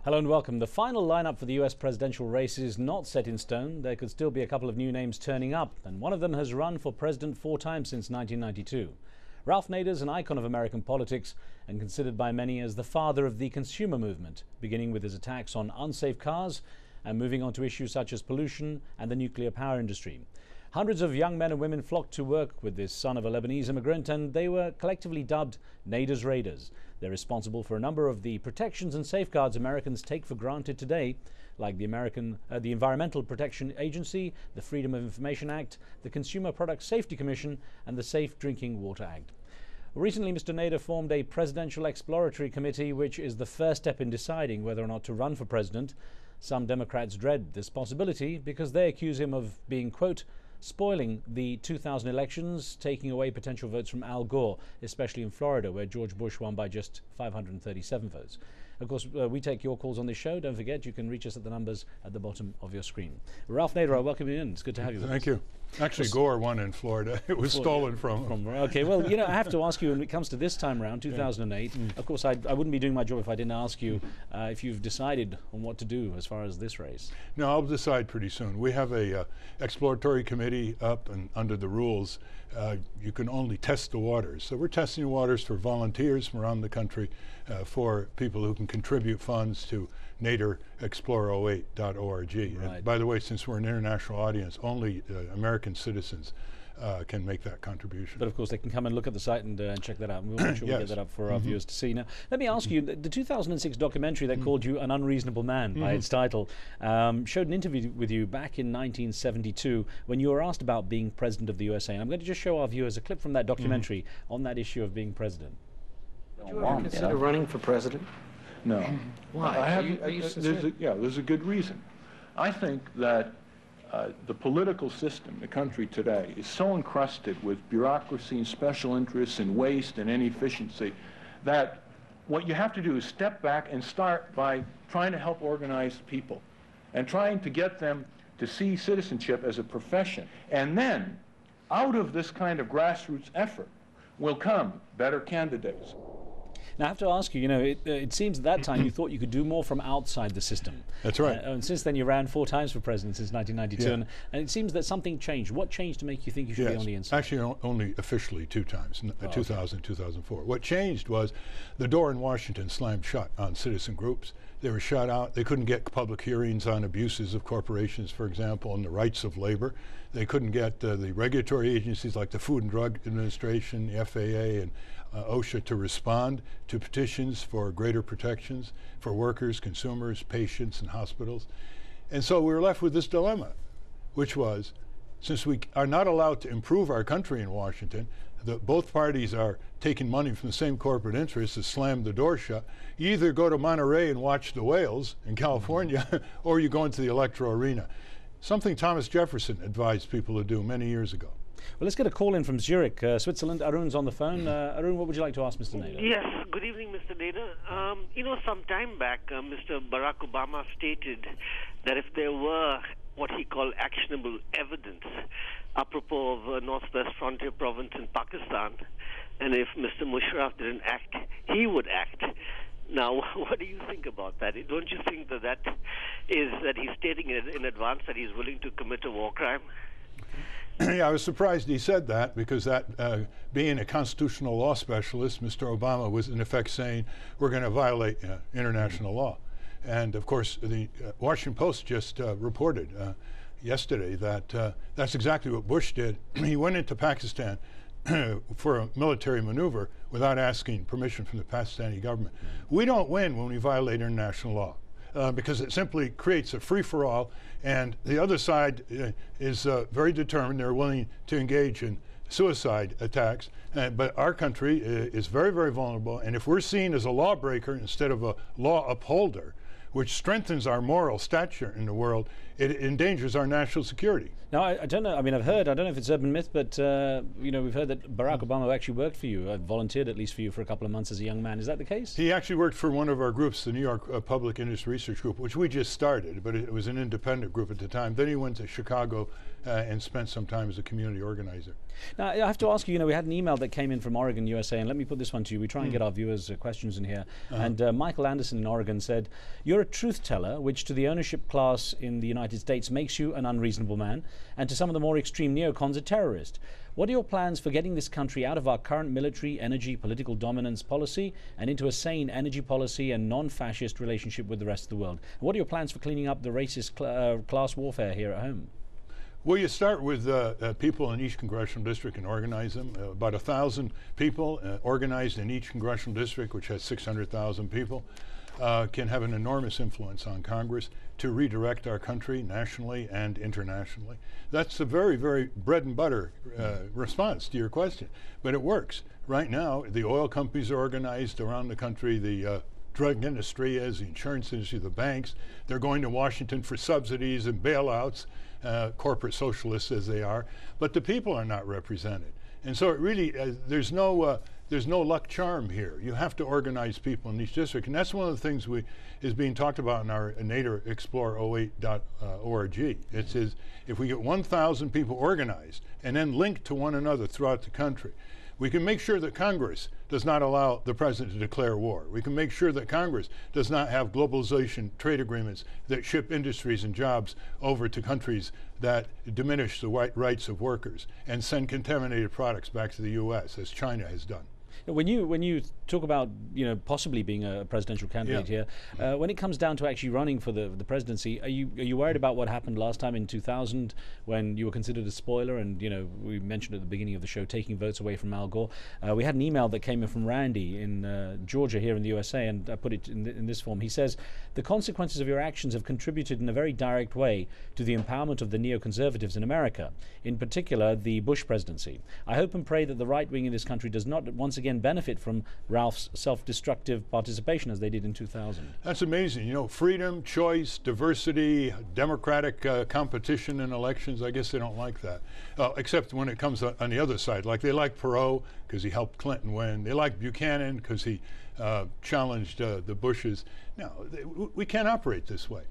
Hello and welcome. The final lineup for the US presidential race is not set in stone. There could still be a couple of new names turning up, and one of them has run for president 4 times since 1992. Ralph Nader is an icon of American politics and considered by many as the father of the consumer movement, beginning with his attacks on unsafe cars and moving on to issues such as pollution and the nuclear power industry. Hundreds of young men and women flocked to work with this son of a Lebanese immigrant, and they were collectively dubbed Nader's Raiders. They're responsible for a number of the protections and safeguards Americans take for granted today, like the Environmental Protection Agency, the Freedom of Information Act, the Consumer Product Safety Commission, and the Safe Drinking Water Act. Recently, Mr. Nader formed a presidential exploratory committee, which is the first step in deciding whether or not to run for president. Some Democrats dread this possibility because they accuse him of being, quote, spoiling the 2000 elections, taking away potential votes from Al Gore, especially in Florida, where George Bush won by just 537 votes. Of course, we take your calls on this show. Don't forget, you can reach us at the numbers at the bottom of your screen. Ralph Nader, I welcome you in. It's good to have you with us. Thank you. Actually, Gore won in Florida. It was stolen from him. Okay, well, you know, I have to ask you, when it comes to this time around, 2008, of course, I wouldn't be doing my job if I didn't ask you if you've decided on what to do as far as this race. No, I'll decide pretty soon. We have a exploratory committee up, and under the rules, you can only test the waters. So we're testing the waters for volunteers from around the country, for people who can contribute funds to naderexplore08.org. Right. And by the way, since we're an international audience, only American citizens can make that contribution. But of course, they can come and look at the site and check that out. And we'll make sure we get that up for our viewers to see. Now, let me ask you, the 2006 documentary that called you An Unreasonable Man by its title showed an interview with you back in 1972 when you were asked about being president of the USA. And I'm going to just show our viewers a clip from that documentary on that issue of being president. Would you ever consider running for president? No. Why? There's a good reason. I think that the political system, the country today, is so encrusted with bureaucracy and special interests and waste and inefficiency that what you have to do is step back and start by trying to help organize people and trying to get them to see citizenship as a profession. And then, out of this kind of grassroots effort will come better candidates. Now, I have to ask you, it seems at that time you thought you could do more from outside the system. That's right. And since then, you ran 4 times for president since 1992, and it seems that something changed. What changed to make you think you should be on the inside? Actually, only officially 2 times, 2000, 2004. What changed was the door in Washington slammed shut on citizen groups. They were shut out. They couldn't get public hearings on abuses of corporations, for example, and the rights of labor. They couldn't get the regulatory agencies like the Food and Drug Administration, the FAA, and OSHA to respond to petitions for greater protections for workers, consumers, patients, and hospitals. And so we were left with this dilemma, which was, since we are not allowed to improve our country in Washington, both parties are taking money from the same corporate interests that slammed the door shut. You either go to Monterey and watch the whales in California, or you go into the electoral arena. Something Thomas Jefferson advised people to do many years ago. Well, let's get a call in from Zurich, Switzerland. Arun's on the phone. Arun, what would you like to ask Mr. Nader? Yes, good evening, Mr. Nader. Some time back, Mr. Barack Obama stated that if there were what he called actionable evidence apropos of Northwest Frontier Province in Pakistan, and if Mr. Musharraf didn't act, he would act. Now, what do you think about that? Don't you think that he's stating in advance that he's willing to commit a war crime? Yeah, I was surprised he said that, because that, being a constitutional law specialist, Mr. Obama was in effect saying we're going to violate international law. And of course, the Washington Post just reported yesterday that that's exactly what Bush did. He went into Pakistan for a military maneuver without asking permission from the Pakistani government. We don't win when we violate international law. Because it simply creates a free-for-all, and the other side is very determined. They're willing to engage in suicide attacks, but our country is very, very vulnerable, and if we're seen as a lawbreaker instead of a law upholder, which strengthens our moral stature in the world, it endangers our national security. Now, I don't know, I mean, I don't know if it's urban myth, but, we've heard that Barack Obama actually worked for you, volunteered at least for you for a couple of months as a young man. Is that the case? He actually worked for one of our groups, the New York Public Industry Research Group, which we just started, but it was an independent group at the time. Then he went to Chicago and spent some time as a community organizer. Now, I have to ask you, we had an email that came in from Oregon, USA, and let me put this one to you. We try and get our viewers' questions in here. And Michael Anderson in Oregon said, you're You're a truth teller, which to the ownership class in the United States makes you an unreasonable man, and to some of the more extreme neocons a terrorist. What are your plans for getting this country out of our current military, energy, political dominance policy and into a sane energy policy and non-fascist relationship with the rest of the world? And what are your plans for cleaning up the racist class warfare here at home? Well, you start with people in each congressional district and organize them. About 1,000 people organized in each congressional district, which has 600,000 people, can have an enormous influence on Congress to redirect our country nationally and internationally. That's a very, very bread and butter response to your question, but it works. Right now, the oil companies are organized around the country, the drug industry is, the insurance industry, the banks. They're going to Washington for subsidies and bailouts, corporate socialists as they are, but the people are not represented. And so it really, there's no luck charm here. You have to organize people in each district, and that's one of the things is being talked about in our Nader Explore08.org. It says if we get 1,000 people organized and then linked to one another throughout the country, we can make sure that Congress does not allow the president to declare war. We can make sure that Congress does not have globalization trade agreements that ship industries and jobs over to countries that diminish the rights of workers and send contaminated products back to the U.S., as China has done. When you talk about possibly being a presidential candidate here, when it comes down to actually running for the presidency, are you worried about what happened last time in 2000 when you were considered a spoiler and we mentioned at the beginning of the show taking votes away from Al Gore? We had an email that came in from Randy in Georgia here in the USA, and I put it in this form. He says, the consequences of your actions have contributed in a very direct way to the empowerment of the neoconservatives in America, in particular the Bush presidency. I hope and pray that the right wing in this country does not once again benefit from Ralph's self-destructive participation as they did in 2000. That's amazing. Freedom, choice, diversity, democratic competition in elections. I guess they don't like that, except when it comes on the other side. Like they like Perot because he helped Clinton win. They like Buchanan because he challenged the Bushes. No, we can't operate this way.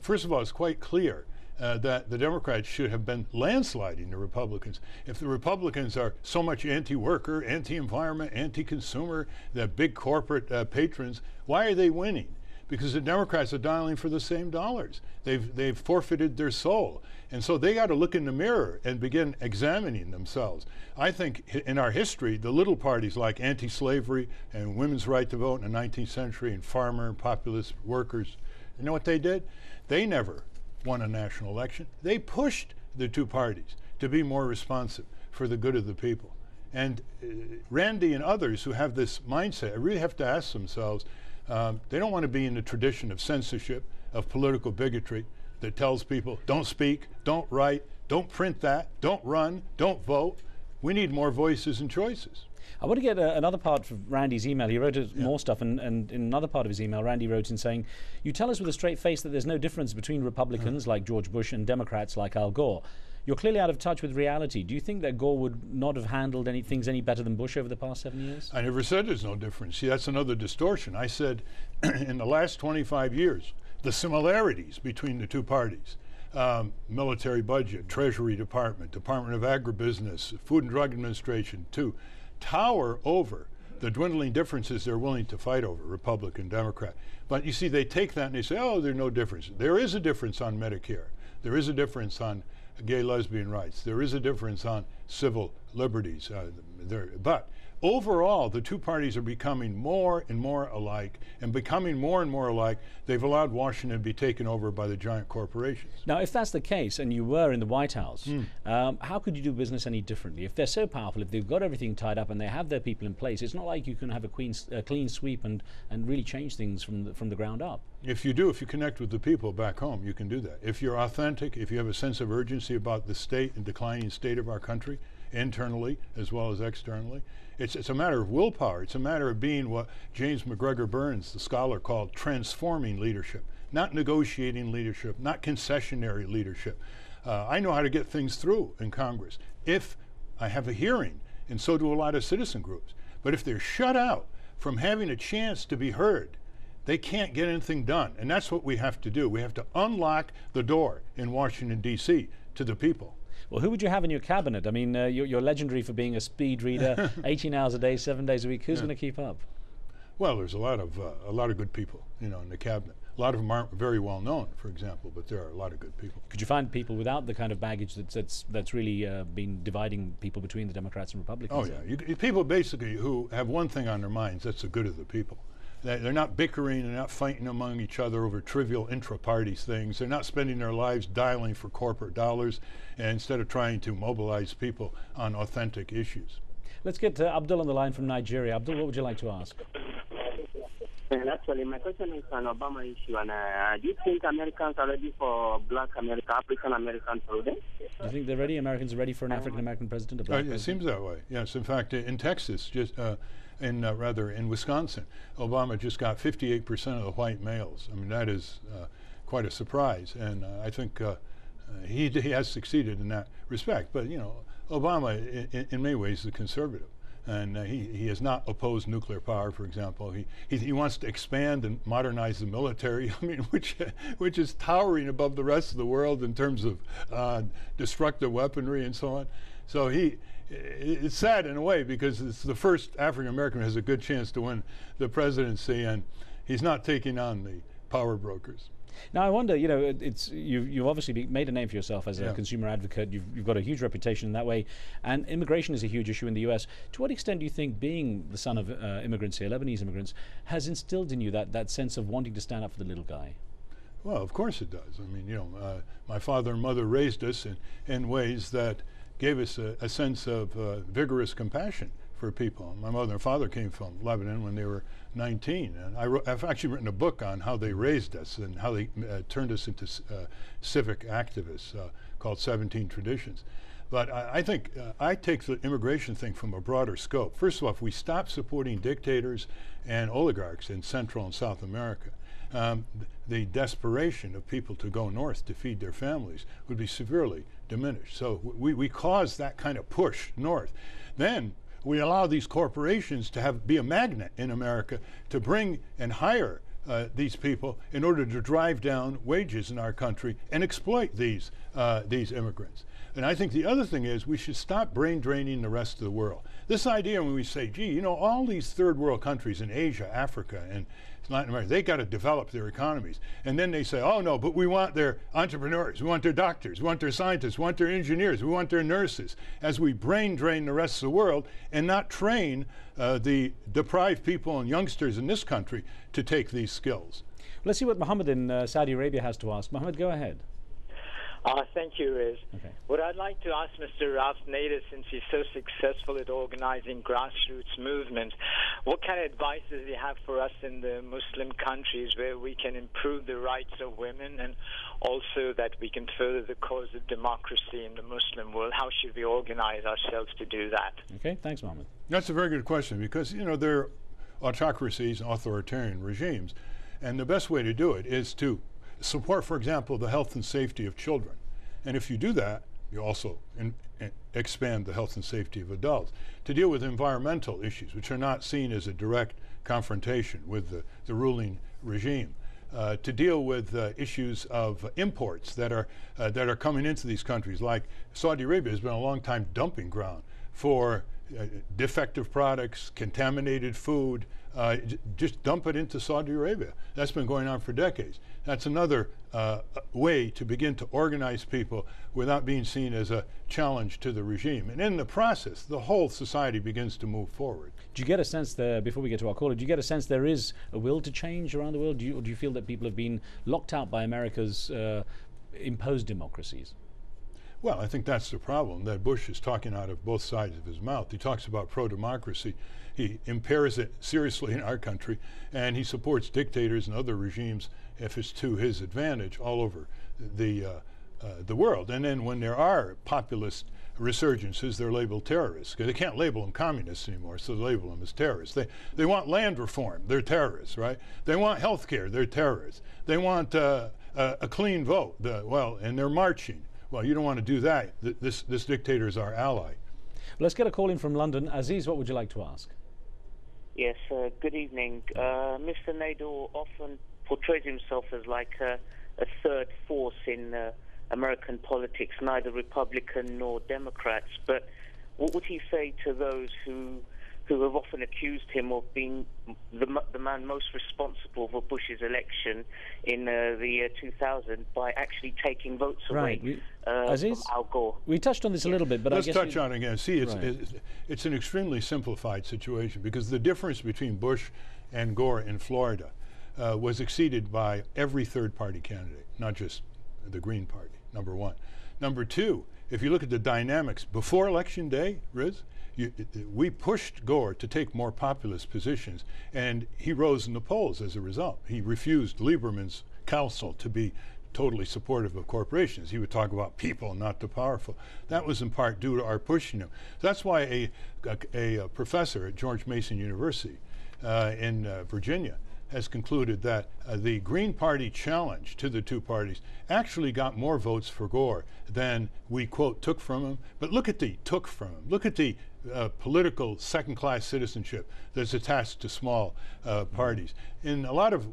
First of all, it's quite clear that the Democrats should have been landsliding the Republicans. If the Republicans are so much anti-worker, anti-environment, anti-consumer, the big corporate patrons, why are they winning? Because the Democrats are dialing for the same dollars. They've forfeited their soul. And so they got to look in the mirror and begin examining themselves. I think in our history, the little parties like anti-slavery and women's right to vote in the 19th century and farmer and populist workers, you know what they did? They never won a national election. They pushed the two parties to be more responsive for the good of the people. And Randy and others who have this mindset really have to ask themselves, they don't want to be in the tradition of censorship, of political bigotry that tells people, don't speak, don't write, don't print that, don't run, don't vote. We need more voices and choices. I want to get another part of Randy's email. He wrote more stuff, and in another part of his email, Randy wrote in saying, you tell us with a straight face that there's no difference between Republicans like George Bush and Democrats like Al Gore. You're clearly out of touch with reality. Do you think that Gore would not have handled things any better than Bush over the past 7 years? I never said there's no difference. See, that's another distortion. I said in the last 25 years, the similarities between the two parties, military budget, Treasury Department, Department of Agribusiness, Food and Drug Administration, too, tower over the dwindling differences they're willing to fight over, Republican, Democrat. But you see, they take that and they say, oh, there's no difference. There is a difference on Medicare. There is a difference on gay lesbian rights. There is a difference on civil liberties. But overall, the two parties are becoming more and more alike, and becoming more and more alike, they've allowed Washington to be taken over by the giant corporations. Now, if that's the case, and you were in the White House, how could you do business any differently? If they're so powerful, if they've got everything tied up and they have their people in place, it's not like you can have a clean sweep and really change things from the ground up. If you connect with the people back home, you can do that. If you're authentic, if you have a sense of urgency about the state and declining state of our country, internally as well as externally, it's a matter of willpower. It's a matter of being what James McGregor Burns, the scholar, called transforming leadership, not negotiating leadership, not concessionary leadership. I know how to get things through in Congress if I have a hearing, and so do a lot of citizen groups. But if they're shut out from having a chance to be heard, they can't get anything done. And that's what we have to do. We have to unlock the door in Washington, D.C. to the people. Well, who would you have in your cabinet? I mean, you're legendary for being a speed reader, 18 hours a day, 7 days a week. Who's going to keep up? Well, there's a lot of good people, in the cabinet. A lot of them aren't very well known, for example, but there are a lot of good people. Could you find people without the kind of baggage that's really been dividing people between the Democrats and Republicans? Oh yeah, people basically who have one thing on their minds, that's the good of the people. They're not bickering, they're not fighting among each other over trivial intra-party things. They're not spending their lives dialing for corporate dollars instead of trying to mobilize people on authentic issues. Let's get Abdul on the line from Nigeria. Abdul, what would you like to ask? Actually, my question is an Obama issue. And do you think Americans are ready for Black American, African American president? Do you think they're ready? Americans are ready for an African American president? A black It president? seems that way. Yes. In fact, in Texas, in Wisconsin, Obama just got 58% of the white males. I mean, that is quite a surprise, and I think he has succeeded in that respect. But you know, Obama, in many ways, is a conservative. And he has not opposed nuclear power, for example. He wants to expand and modernize the military. I mean, which is towering above the rest of the world in terms of destructive weaponry and so on. So it's sad in a way because it's the first African American who has a good chance to win the presidency, and he's not taking on the power brokers. Now I wonder, you know, you've obviously made a name for yourself as a Yeah. consumer advocate. You've got a huge reputation in that way, and immigration is a huge issue in the U.S. To what extent do you think, being the son of immigrants here, Lebanese immigrants, has instilled in you that sense of wanting to stand up for the little guy? Well, of course it does. I mean, you know, my father and mother raised us in ways that gave us a sense of vigorous compassion for people. My mother and father came from Lebanon when they were 19, and I've actually written a book on how they raised us and how they turned us into civic activists called 17 Traditions. But I think I take the immigration thing from a broader scope. First of all, if we stop supporting dictators and oligarchs in Central and South America, the desperation of people to go north to feed their families would be severely diminished. So we cause that kind of push north. Then we allow these corporations to be a magnet in America to bring and hire these people in order to drive down wages in our country and exploit these immigrants. And I think the other thing is we should stop brain draining the rest of the world. This idea when we say, gee, you know, all these third world countries in Asia, Africa, and Latin America, they got to develop their economies. And then they say, oh no, but we want their entrepreneurs, we want their doctors, we want their scientists, we want their engineers, we want their nurses, as we brain drain the rest of the world and not train the deprived people and youngsters in this country to take these skills. Let's see what Mohammed in Saudi Arabia has to ask. Mohammed, go ahead. Thank you, Riz. Okay. What I'd like to ask Mr. Ralph Nader, since he's so successful at organizing grassroots movements, what kind of advice does he have for us in the Muslim countries where we can improve the rights of women and also that we can further the cause of democracy in the Muslim world? How should we organize ourselves to do that? Okay, thanks, Mohammed. That's a very good question because, you know, they're autocracies, authoritarian regimes, and the best way to do it is to support, for example, the health and safety of children. And if you do that, you also expand the health and safety of adults. To deal with environmental issues, which are not seen as a direct confrontation with the ruling regime. To deal with issues of imports that are coming into these countries, like Saudi Arabia has been a long time dumping ground for defective products, contaminated food. Just dump it into Saudi Arabia. That's been going on for decades. That's another way to begin to organize people without being seen as a challenge to the regime. And in the process, the whole society begins to move forward. Do you get a sense there, before we get to our caller, do you get a sense there is a will to change around the world? Or do you feel that people have been locked out by America's imposed democracies? Well, I think that's the problem, that Bush is talking out of both sides of his mouth. He talks about pro-democracy. He impairs it seriously in our country, and he supports dictators and other regimes if it's to his advantage all over the world. And then when there are populist resurgences, they're labeled terrorists. They can't label them communists anymore, so they label them as terrorists. They want land reform, they're terrorists, right? They want health care, they're terrorists. They want a clean vote, and they're marching. Well, you don't want to do that. This dictator is our ally. Let's get a call in from London. Aziz, what would you like to ask? Yes, good evening. Mr. Nader often portrays himself as like a third force in American politics, neither Republican nor Democrats. But what would he say to those who who have often accused him of being the man most responsible for Bush's election in the year 2000 by actually taking votes away from Al Gore. We touched on this a little bit, but let's I guess touch on it again. See, it's an extremely simplified situation, because the difference between Bush and Gore in Florida was exceeded by every third-party candidate, not just the Green Party, number one. Number two, if you look at the dynamics before Election Day, Riz, we pushed Gore to take more populist positions, and he rose in the polls as a result. He refused Lieberman's counsel to be totally supportive of corporations. He would talk about people, not the powerful. That was in part due to our pushing him. That's why a professor at George Mason University in Virginia has concluded that the Green Party challenge to the two parties actually got more votes for Gore than we, quote, took from him. But look at the took from him. Look at the political second-class citizenship that's attached to small parties. In a lot of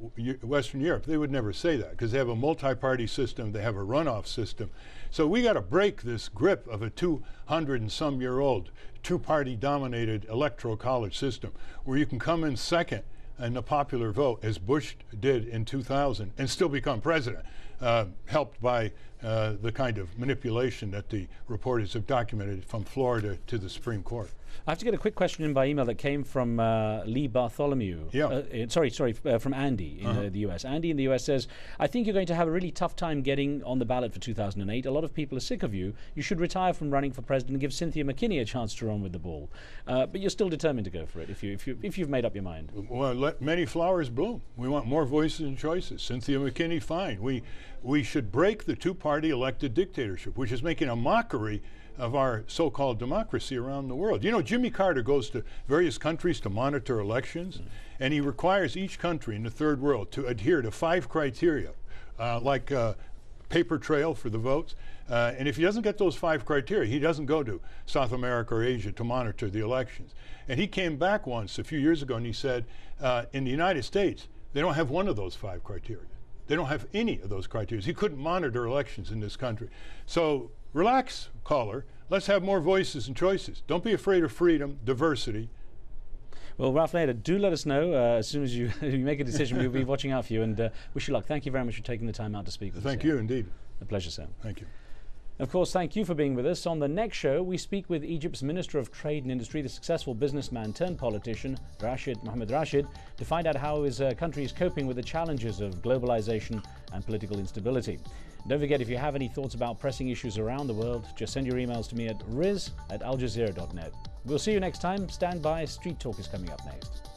Western Europe, they would never say that, because they have a multi-party system, they have a runoff system. So we got to break this grip of a 200-and-some-year-old, two-party dominated electoral college system, where you can come in second in the popular vote, as Bush did in 2000, and still become president, helped by the kind of manipulation that the reporters have documented from Florida to the Supreme Court. I have to get a quick question in by email that came from Lee Bartholomew. From Andy in the US. Andy in the US says, I think you're going to have a really tough time getting on the ballot for 2008. A lot of people are sick of you. You should retire from running for president and give Cynthia McKinney a chance to run with the ball. But you're still determined to go for it if you've made up your mind. Well, let many flowers bloom. We want more voices and choices. Cynthia McKinney, fine. We should break the two-party elected dictatorship, which is making a mockery of our so-called democracy around the world. You know, Jimmy Carter goes to various countries to monitor elections, and he requires each country in the third world to adhere to 5 criteria, like paper trail for the votes. And if he doesn't get those 5 criteria, he doesn't go to South America or Asia to monitor the elections. And he came back once a few years ago and he said, in the United States, they don't have one of those 5 criteria. They don't have any of those criteria. He couldn't monitor elections in this country. So relax, caller. Let's have more voices and choices. Don't be afraid of freedom, diversity. Well, Ralph Nader, do let us know as soon as you make a decision. We'll be watching out for you, and wish you luck. Thank you very much for taking the time out to speak with us. Thank you, indeed. A pleasure, sir. Thank you. Of course, thank you for being with us. On the next show, we speak with Egypt's Minister of Trade and Industry, the successful businessman turned politician, Mohammed Rashid, to find out how his country is coping with the challenges of globalization and political instability. Don't forget, if you have any thoughts about pressing issues around the world, just send your emails to me at riz@aljazeera.net. We'll see you next time. Stand by. Street Talk is coming up next.